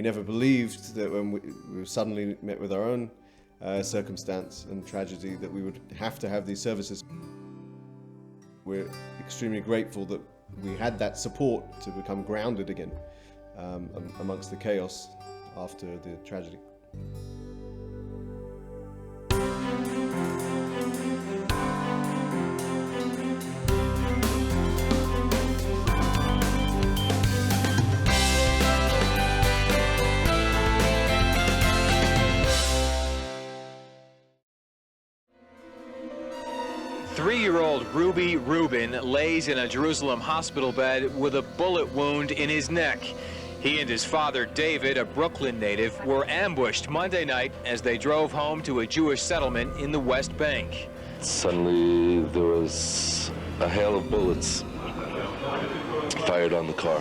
We never believed that when we were suddenly met with our own circumstance and tragedy that we would have to have these services. We're extremely grateful that we had that support to become grounded again amongst the chaos after the tragedy. Three-year-old Ruby Rubin lays in a Jerusalem hospital bed with a bullet wound in his neck. He and his father, David, a Brooklyn native, were ambushed Monday night as they drove home to a Jewish settlement in the West Bank. Suddenly, there was a hail of bullets fired on the car.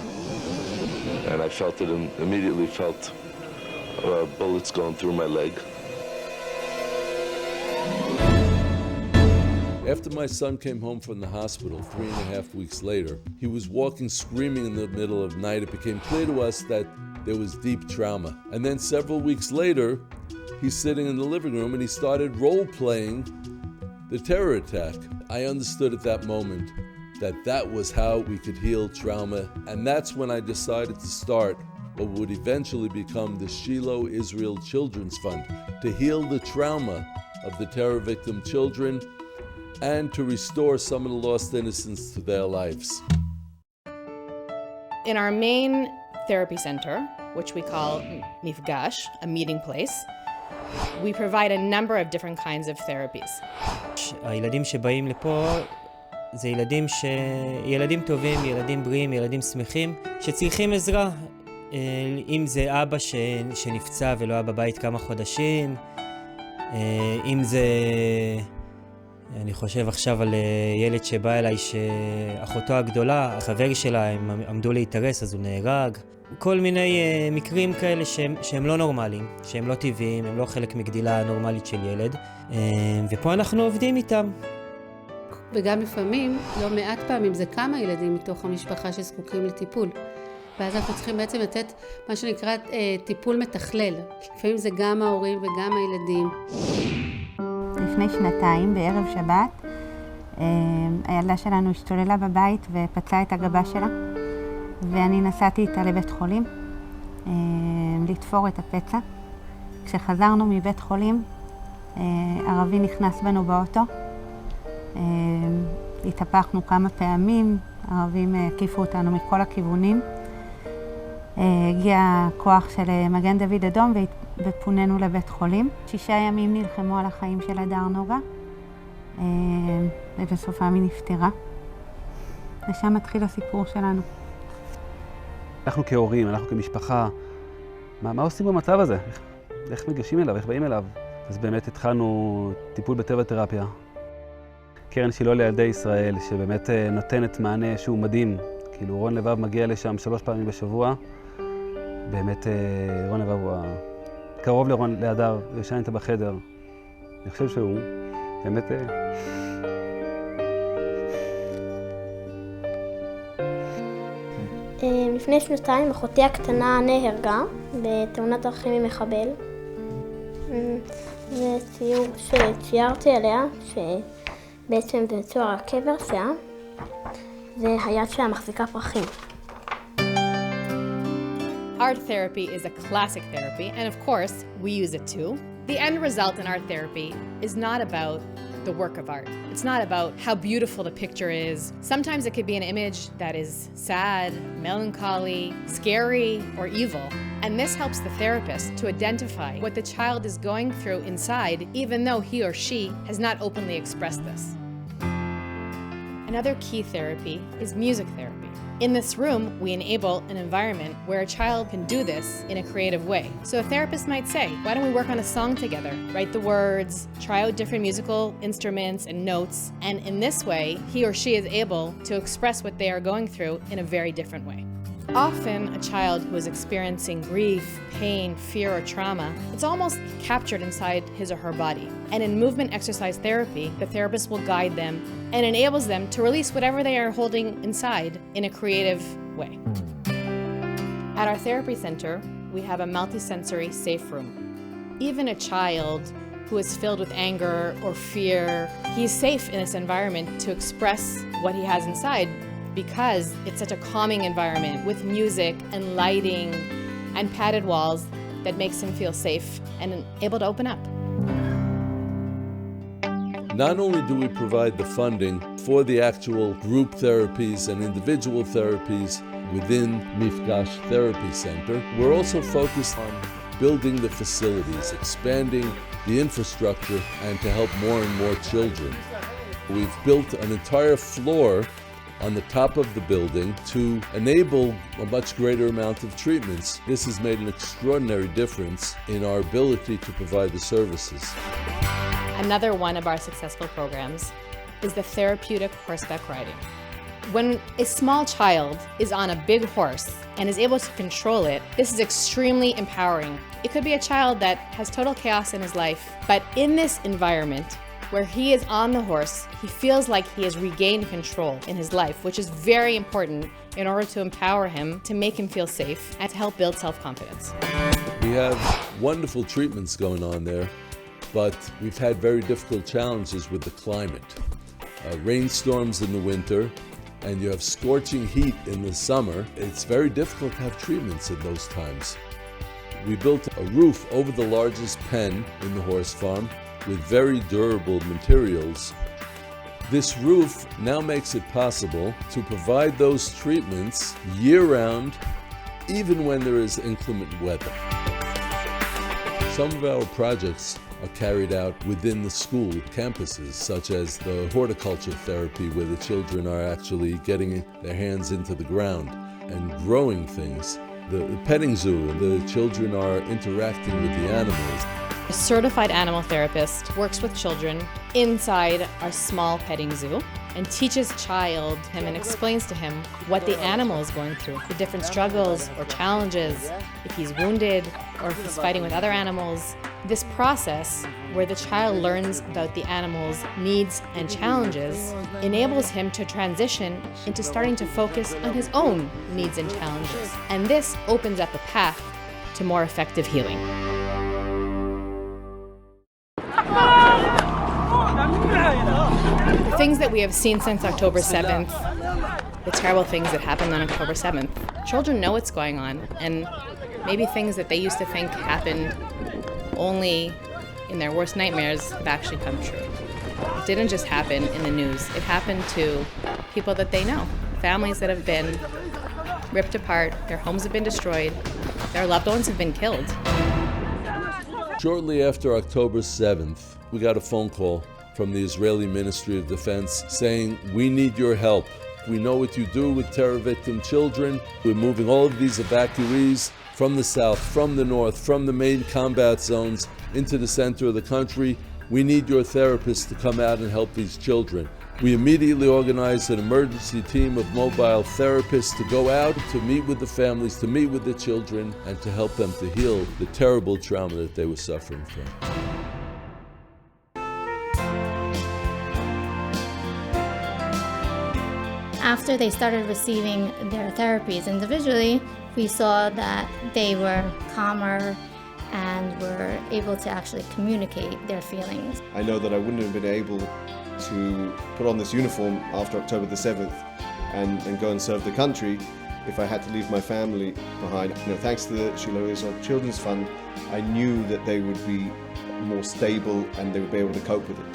And I felt it, and immediately felt bullets going through my leg. After my son came home from the hospital 3.5 weeks later, he was walking screaming in the middle of the night. It became clear to us that there was deep trauma. And then several weeks later, he's sitting in the living room and he started role-playing the terror attack. I understood at that moment that that was how we could heal trauma. And that's when I decided to start what would eventually become the Shiloh Israel Children's Fund, to heal the trauma of the terror victim children and to restore some of the lost innocence to their lives. In our main therapy center, which we call Mifgash, a meeting place, we provide a number of different kinds of therapies. הילדים שבאים לפה זה ילדים טובים, ילדים בריאים, ילדים שמחים, שצריכים עזרה. אם זה אבא שנפצע ולא היה בבית כמה חודשים, אם זה... אני חושב עכשיו על ילד שבא אליי שאחותו הגדולה, החבר שלה, הם עמדו להתארס אז הוא נהרג. כל מיני מקרים כאלה שהם לא נורמליים, שהם לא טבעיים, הם לא חלק מגדילה נורמלית של ילד. ופה אנחנו עובדים איתם. וגם לפעמים, לא מעט פעמים, זה כמה ילדים מתוך המשפחה שזקוקים לטיפול. ואז אנחנו צריכים בעצם לתת מה שנקרא טיפול מתכלל. לפעמים זה גם ההורים וגם הילדים. לפני שנתיים, בערב שבת, הילדה שלנו השתוללה בבית ופצעה את הגבה שלה, ואני נסעתי איתה לבית חולים לתפור את הפצע. כשחזרנו מבית חולים, ערבי נכנס בנו באוטו, התהפכנו כמה פעמים, ערבים הקיפו אותנו מכל הכיוונים. הגיע כוח של מגן דוד אדום ופוננו לבית חולים. 6 ימים נלחמו על החיים של הדר נוגה, ובסופה היא נפטרה. ושם מתחיל הסיפור שלנו. אנחנו כהורים, אנחנו כמשפחה, מה עושים במצב הזה? איך מגשים אליו, איך באים אליו? אז באמת התחלנו טיפול בטבע תרפיה. קרן שילה לילדי ישראל, שבאמת נותנת מענה שהוא מדהים. כאילו רון לבב מגיע לשם 3 פעמים בשבוע. באמת רון לבב הוא קרוב להדר, ישן איתה בחדר. אני חושב שהוא באמת... לפני 2 אחותי הקטנה נהרגה בתאונת דרכים עם מחבל. זה ציור שציירתי עליה, שבעצם זה צוהר הקבר שלה, והיד שלה מחזיקה פרחים. Art therapy is a classic therapy, and of course, we use it too. The end result in art therapy is not about the work of art. It's not about how beautiful the picture is. Sometimes it could be an image that is sad, melancholy, scary, or evil. And this helps the therapist to identify what the child is going through inside, even though he or she has not openly expressed this. Another key therapy is music therapy. In this room, we enable an environment where a child can do this in a creative way. So a therapist might say, why don't we work on a song together? Write the words, try out different musical instruments and notes, and in this way, he or she is able to express what they are going through in a very different way. Often, a child who is experiencing grief, pain, fear, or trauma, it's almost captured inside his or her body. And in movement exercise therapy, the therapist will guide them and enables them to release whatever they are holding inside in a creative way. At our therapy center, we have a multisensory safe room. Even a child who is filled with anger or fear, he's safe in this environment to express what he has inside because it's such a calming environment with music and lighting and padded walls that makes him feel safe and able to open up. Not only do we provide the funding for the actual group therapies and individual therapies within Mifgash Therapy Center, we're also focused on building the facilities, expanding the infrastructure, and to help more and more children. We've built an entire floor on the top of the building to enable a much greater amount of treatments. This has made an extraordinary difference in our ability to provide the services. Another one of our successful programs is the therapeutic horseback riding. When a small child is on a big horse and is able to control it, this is extremely empowering. It could be a child that has total chaos in his life, but in this environment where he is on the horse, he feels like he has regained control in his life, which is very important in order to empower him, to make him feel safe, and to help build self-confidence. We have wonderful treatments going on there, but we've had very difficult challenges with the climate. Rainstorms in the winter, and you have scorching heat in the summer. It's very difficult to have treatments in those times. We built a roof over the largest pen in the horse farm with very durable materials. This roof now makes it possible to provide those treatments year-round, even when there is inclement weather. Some of our projects are carried out within the school campuses, such as the horticulture therapy, where the children are actually getting their hands into the ground and growing things. The petting zoo, the children are interacting with the animals. A certified animal therapist works with children inside our small petting zoo and teaches him and explains to him what the animal is going through, the different struggles or challenges, if he's wounded or if he's fighting with other animals. This process, where the child learns about the animal's needs and challenges, enables him to transition into starting to focus on his own needs and challenges. And this opens up a path to more effective healing. The things that we have seen since October 7th, the terrible things that happened on October 7th, children know what's going on, and maybe things that they used to think happened only in their worst nightmares have actually come true. It didn't just happen in the news. It happened to people that they know, families that have been ripped apart, their homes have been destroyed, their loved ones have been killed. Shortly after October 7th, we got a phone call from the Israeli Ministry of Defense saying, "We need your help. We know what you do with terror victim children. We're moving all of these evacuees from the south, from the north, from the main combat zones into the center of the country. We need your therapists to come out and help these children." We immediately organized an emergency team of mobile therapists to go out to meet with the families, to meet with the children, and to help them to heal the terrible trauma that they were suffering from. After they started receiving their therapies individually, we saw that they were calmer and were able to actually communicate their feelings. I know that I wouldn't have been able to put on this uniform after October the 7th and go and serve the country if I had to leave my family behind. Thanks to the Sheila Izzo Children's Fund, I knew that they would be more stable and they would be able to cope with it.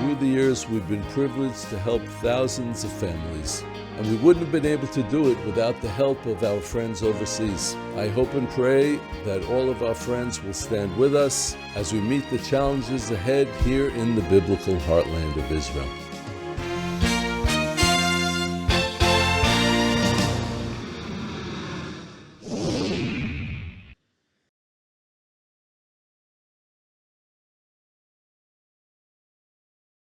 Through the years, we've been privileged to help thousands of families, and we wouldn't have been able to do it without the help of our friends overseas. I hope and pray that all of our friends will stand with us as we meet the challenges ahead here in the biblical heartland of Israel.